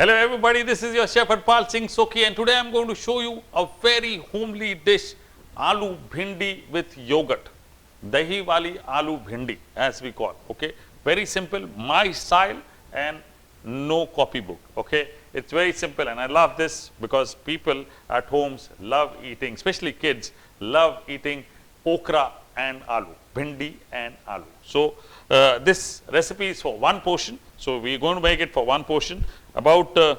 Hello everybody, this is your chef Harpal Singh and today I am going to show you a very homely dish, Aloo Bhindi with yogurt. Dahi wali Aloo Bhindi as we call, okay. Very simple, my style and no copybook, okay. It's very simple and I love this because people at homes love eating, especially kids, love eating okra and aloo, bhindi and aloo. So, this recipe is for one portion. So, we are going to make it for one portion. About 2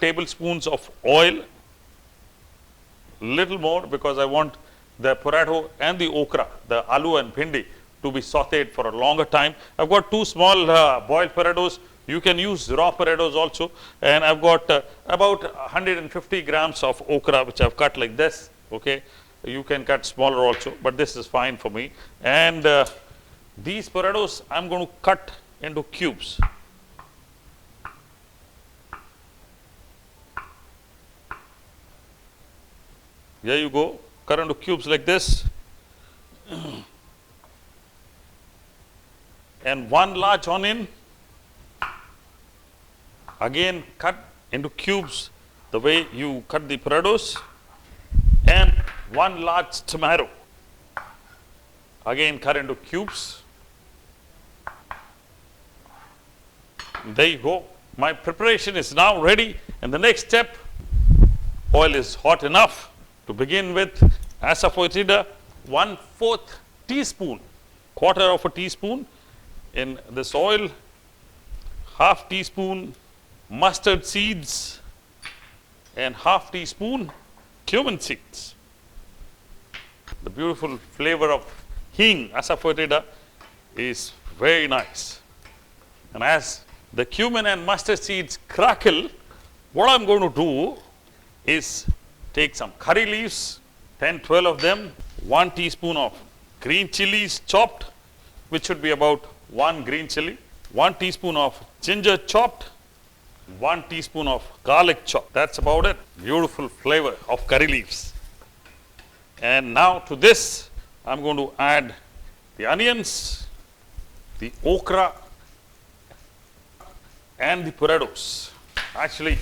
tablespoons of oil, little more because I want the potato and the okra, the aloo and bhindi to be sauteed for a longer time. I've got 2 small boiled potatoes. You can use raw potatoes also, and I've got about 150 grams of okra which I've cut like this, okay. You can cut smaller also, but this is fine for me. And these potatoes I'm going to cut into cubes. There you go, cut into cubes like this. And 1 large onion, again cut into cubes the way you cut the potatoes. And 1 large tomato, again cut into cubes. There you go. My preparation is now ready, and the next step, oil is hot enough. To begin with, Asafoetida, 1/4 teaspoon, quarter of a teaspoon in this oil, half teaspoon mustard seeds, and half teaspoon cumin seeds. The beautiful flavor of hing, Asafoetida, is very nice. And as the cumin and mustard seeds crackle, what I'm going to do is take some curry leaves, 10-12 of them, 1 teaspoon of green chillies chopped, which should be about 1 green chilli, 1 teaspoon of ginger chopped, 1 teaspoon of garlic chopped. That's about it. Beautiful flavor of curry leaves. And now to this, I'm going to add the onions, the okra, and the potatoes. Actually,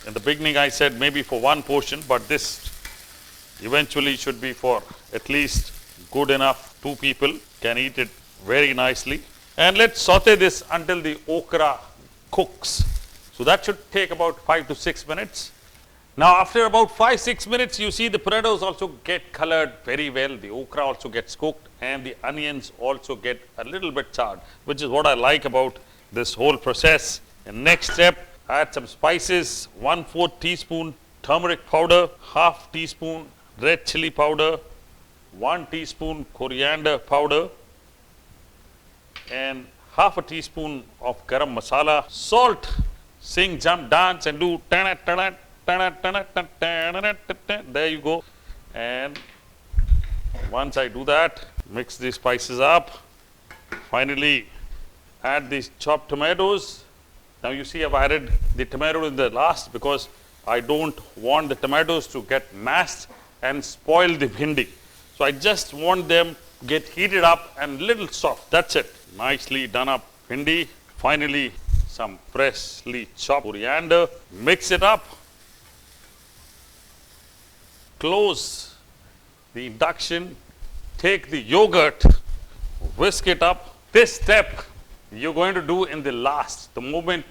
in the beginning I said maybe for one portion, but this eventually should be for at least good enough 2 people can eat it very nicely. And let's saute this until the okra cooks. So that should take about 5 to 6 minutes. Now after about 5-6 minutes, you see the potatoes also get colored very well, the okra also gets cooked, and the onions also get a little bit charred, which is what I like about this whole process. And next step, add some spices, 1/4 teaspoon turmeric powder, half teaspoon red chilli powder, 1 teaspoon coriander powder, and half a teaspoon of garam masala, salt, sing, jump, dance, and do there you go. And once I do that, mix these spices up. Finally, add these chopped tomatoes. Now you see I've added the tomato in the last because I don't want the tomatoes to get mashed and spoil the bhindi. So I just want them to get heated up and little soft. That's it. Nicely done up bhindi. Finally, some freshly chopped coriander. Mix it up. Close the induction. Take the yogurt. Whisk it up. This step you're going to do in the last, the moment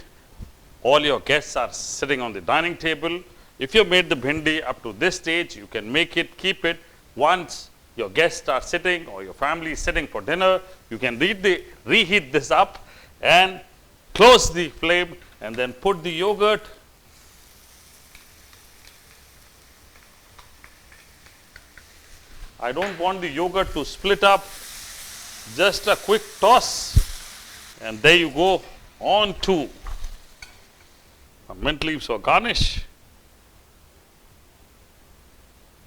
all your guests are sitting on the dining table. If you've made the bhindi up to this stage, you can make it, keep it. Once your guests are sitting or your family is sitting for dinner, you can reheat this up and close the flame and then put the yogurt. I don't want the yogurt to split up. Just a quick toss. And there you go, on to mint leaves for garnish.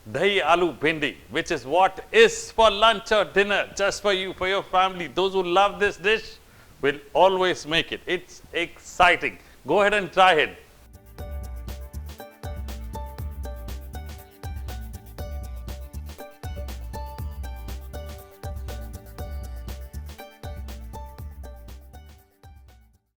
Dahi Aloo Bhindi, which is what is for lunch or dinner, just for you, for your family. Those who love this dish will always make it. It's exciting. Go ahead and try it.